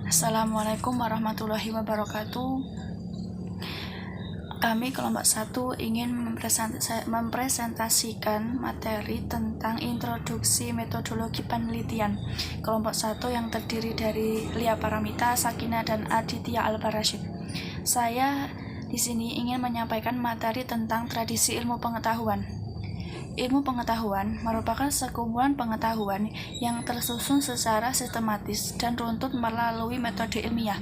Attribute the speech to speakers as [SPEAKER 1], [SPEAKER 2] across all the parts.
[SPEAKER 1] Assalamualaikum warahmatullahi wabarakatuh. Kami kelompok 1 ingin mempresentasikan materi tentang introduksi metodologi penelitian. Kelompok 1 yang terdiri dari Lia Paramita, Sakina, dan Aditya Albarashid. Saya di sini ingin menyampaikan materi tentang tradisi ilmu pengetahuan. Ilmu pengetahuan merupakan sekumpulan pengetahuan yang tersusun secara sistematis dan runtut melalui metode ilmiah.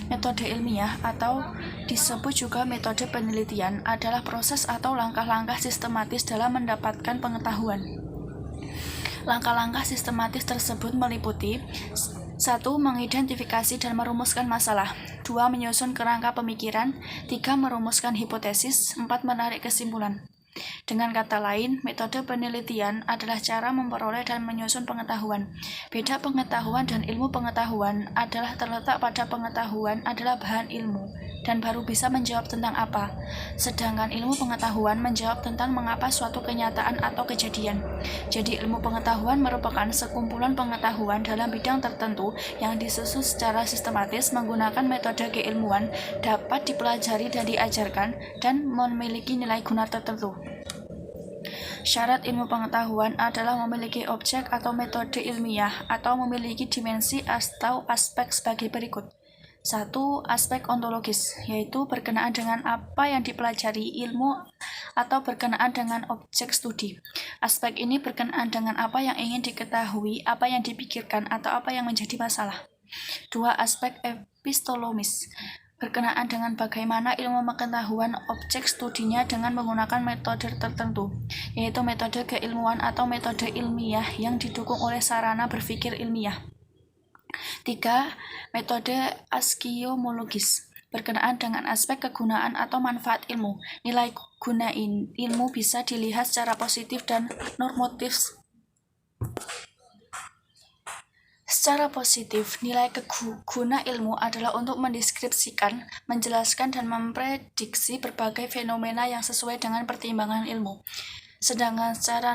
[SPEAKER 1] Metode ilmiah atau disebut juga metode penelitian adalah proses atau langkah-langkah sistematis dalam mendapatkan pengetahuan. Langkah-langkah sistematis tersebut meliputi 1. Mengidentifikasi dan merumuskan masalah. 2. Menyusun kerangka pemikiran. 3. Merumuskan hipotesis. 4. Menarik kesimpulan. Dengan kata lain, metode penelitian adalah cara memperoleh dan menyusun pengetahuan. Beda pengetahuan dan ilmu pengetahuan adalah terletak pada pengetahuan adalah bahan ilmu dan baru bisa menjawab tentang apa, sedangkan ilmu pengetahuan menjawab tentang mengapa suatu kenyataan atau kejadian. Jadi ilmu pengetahuan merupakan sekumpulan pengetahuan dalam bidang tertentu yang disusun secara sistematis menggunakan metode keilmuan, dapat dipelajari dan diajarkan, dan memiliki nilai guna tertentu. Syarat ilmu pengetahuan adalah memiliki objek atau metode ilmiah atau memiliki dimensi atau aspek sebagai berikut. 1. Aspek ontologis, yaitu berkenaan dengan apa yang dipelajari ilmu atau berkenaan dengan objek studi. Aspek ini berkenaan dengan apa yang ingin diketahui, apa yang dipikirkan, atau apa yang menjadi masalah. 2. Aspek epistolomis, berkenaan dengan bagaimana ilmu pengetahuan objek studinya dengan menggunakan metode tertentu, yaitu metode keilmuan atau metode ilmiah yang didukung oleh sarana berpikir ilmiah. 3. Metode askiomologis, berkenaan dengan aspek kegunaan atau manfaat ilmu. Nilai guna ilmu bisa dilihat secara positif dan normatif. Secara positif, nilai guna ilmu adalah untuk mendeskripsikan, menjelaskan, dan memprediksi berbagai fenomena yang sesuai dengan pertimbangan ilmu. Sedangkan secara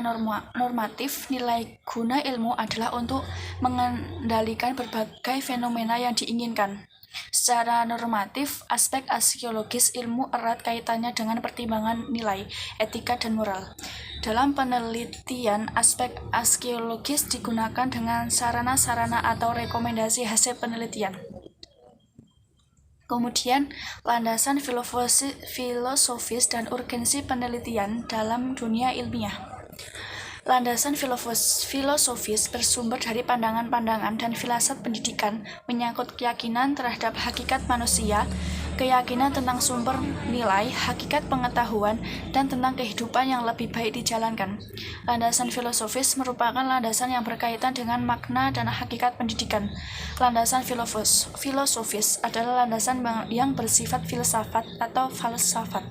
[SPEAKER 1] normatif, nilai guna ilmu adalah untuk mengendalikan berbagai fenomena yang diinginkan. Secara normatif, aspek aksiologis ilmu erat kaitannya dengan pertimbangan nilai, etika, dan moral. Dalam penelitian, aspek aksiologis digunakan dengan sarana-sarana atau rekomendasi hasil penelitian. Kemudian, landasan filosofis dan urgensi penelitian dalam dunia ilmiah. Landasan filosofis bersumber dari pandangan-pandangan dan filsafat pendidikan, menyangkut keyakinan terhadap hakikat manusia, keyakinan tentang sumber nilai, hakikat pengetahuan, dan tentang kehidupan yang lebih baik dijalankan. Landasan filosofis merupakan landasan yang berkaitan dengan makna dan hakikat pendidikan. Landasan filosofis adalah landasan yang bersifat filsafat atau falsafat.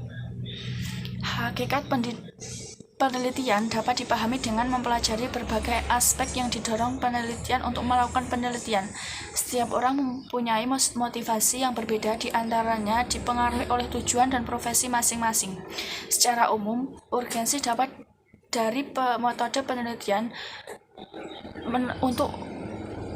[SPEAKER 1] Hakikat penelitian dapat dipahami dengan mempelajari berbagai aspek yang didorong penelitian untuk melakukan penelitian. Setiap orang mempunyai motivasi yang berbeda, di antaranya dipengaruhi oleh tujuan dan profesi masing-masing. Secara umum, urgensi dapat dari metode penelitian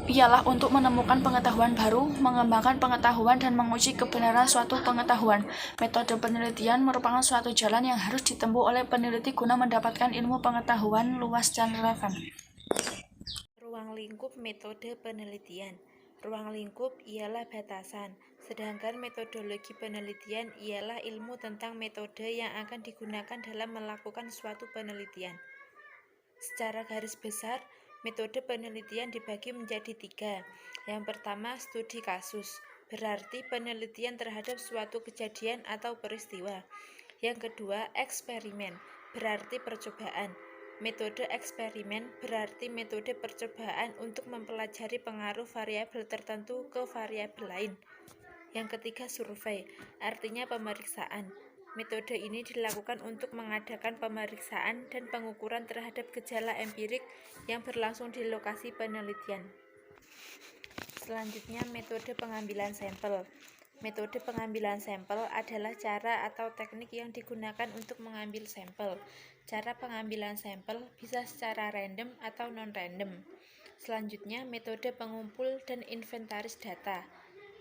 [SPEAKER 1] ialah untuk menemukan pengetahuan baru, mengembangkan pengetahuan, dan menguji kebenaran suatu pengetahuan. Metode penelitian merupakan suatu jalan yang harus ditempuh oleh peneliti guna mendapatkan ilmu pengetahuan luas dan relevan.
[SPEAKER 2] Ruang lingkup metode penelitian. Ruang lingkup ialah batasan, sedangkan metodologi penelitian ialah ilmu tentang metode yang akan digunakan dalam melakukan suatu penelitian. Secara garis besar, metode penelitian dibagi menjadi 3. Yang pertama, studi kasus, berarti penelitian terhadap suatu kejadian atau peristiwa. Yang kedua, eksperimen, berarti percobaan. Metode eksperimen berarti metode percobaan untuk mempelajari pengaruh variabel tertentu ke variabel lain. Yang ketiga, survei, artinya pemeriksaan. Metode ini dilakukan untuk mengadakan pemeriksaan dan pengukuran terhadap gejala empirik yang berlangsung di lokasi penelitian. Selanjutnya, metode pengambilan sampel. Metode pengambilan sampel adalah cara atau teknik yang digunakan untuk mengambil sampel. Cara pengambilan sampel bisa secara random atau non-random. Selanjutnya, metode pengumpul dan inventaris data.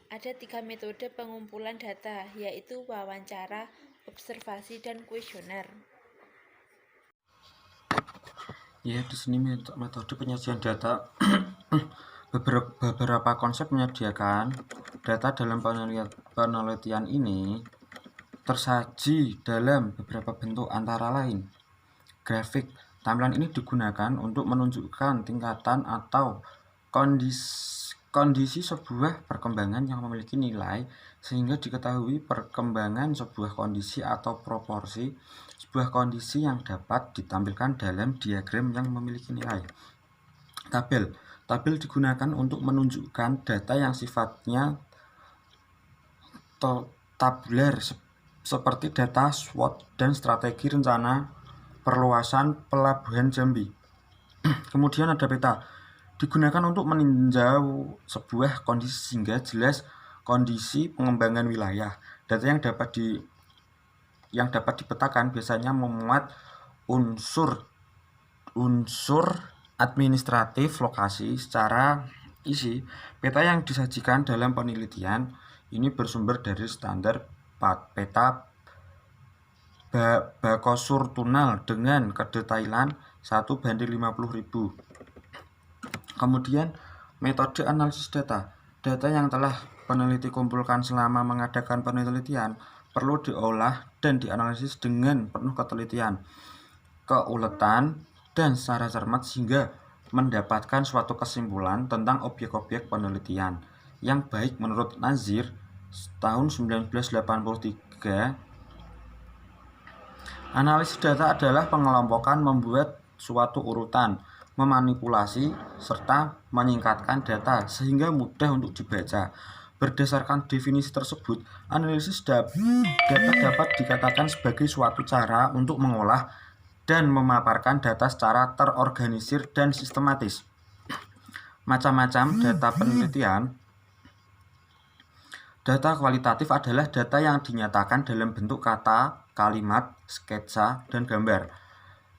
[SPEAKER 2] Ada 3 metode pengumpulan data, yaitu wawancara, observasi, dan kuesioner.
[SPEAKER 3] Ya, di sini metode penyajian data. Beberapa konsep menyediakan data dalam penelitian ini tersaji dalam beberapa bentuk, antara lain grafik. Tampilan ini digunakan untuk menunjukkan tingkatan atau kondisi sebuah perkembangan yang memiliki nilai, sehingga diketahui perkembangan sebuah kondisi atau proporsi sebuah kondisi yang dapat ditampilkan dalam diagram yang memiliki nilai. Tabel digunakan untuk menunjukkan data yang sifatnya tabular, seperti data SWOT dan strategi rencana perluasan pelabuhan Jambi. Kemudian ada peta, digunakan untuk meninjau sebuah kondisi sehingga jelas kondisi pengembangan wilayah. Data yang dapat dipetakan biasanya memuat unsur administratif lokasi. Secara isi, peta yang disajikan dalam penelitian ini bersumber dari standar peta Bakosur Tunal dengan kedetailan 1:50.000. Kemudian metode analisis data. Data yang telah peneliti kumpulkan selama mengadakan penelitian perlu diolah dan dianalisis dengan penuh ketelitian, keuletan, dan secara cermat sehingga mendapatkan suatu kesimpulan tentang objek-objek penelitian yang baik. Menurut Nazir tahun 1983, analisis data adalah pengelompokan, membuat suatu urutan, memanipulasi, serta menyingkatkan data sehingga mudah untuk dibaca. Berdasarkan definisi tersebut, analisis data dapat dikatakan sebagai suatu cara untuk mengolah dan memaparkan data secara terorganisir dan sistematis. Macam-macam data penelitian. Data kualitatif adalah data yang dinyatakan dalam bentuk kata, kalimat, sketsa, dan gambar.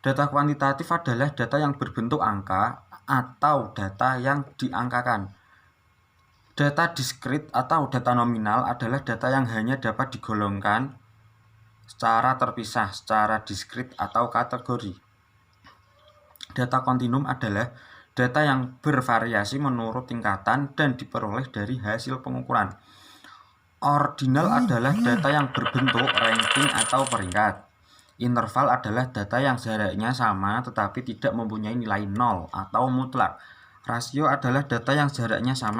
[SPEAKER 3] Data kuantitatif adalah data yang berbentuk angka atau data yang diangkakan. Data diskrit atau data nominal adalah data yang hanya dapat digolongkan secara terpisah, secara diskrit atau kategori. Data kontinum adalah data yang bervariasi menurut tingkatan dan diperoleh dari hasil pengukuran. Ordinal adalah data yang berbentuk ranking atau peringkat. Interval adalah data yang jaraknya sama tetapi tidak mempunyai nilai 0 atau mutlak. Rasio adalah data yang jaraknya sama.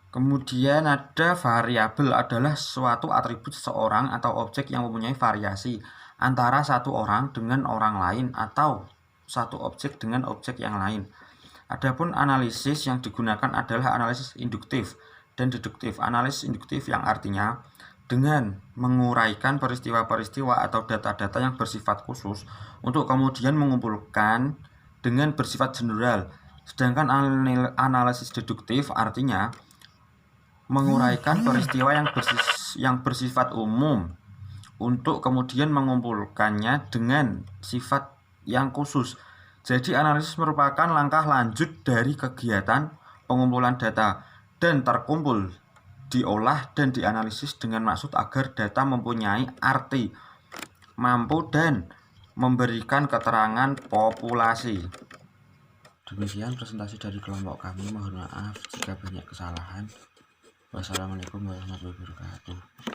[SPEAKER 3] Kemudian ada variabel, adalah suatu atribut seseorang atau objek yang mempunyai variasi antara satu orang dengan orang lain atau satu objek dengan objek yang lain. Adapun analisis yang digunakan adalah analisis induktif dan deduktif. Analisis induktif yang artinya dengan menguraikan peristiwa-peristiwa atau data-data yang bersifat khusus untuk kemudian mengumpulkan dengan bersifat general. Sedangkan analisis deduktif artinya menguraikan peristiwa yang bersifat umum untuk kemudian mengumpulkannya dengan sifat yang khusus. Jadi analisis merupakan langkah lanjut dari kegiatan pengumpulan data dan terkumpul, diolah dan dianalisis dengan maksud agar data mempunyai arti, mampu dan memberikan keterangan populasi. Demikian presentasi dari kelompok kami. Mohon maaf jika banyak kesalahan. Wassalamualaikum warahmatullahi wabarakatuh.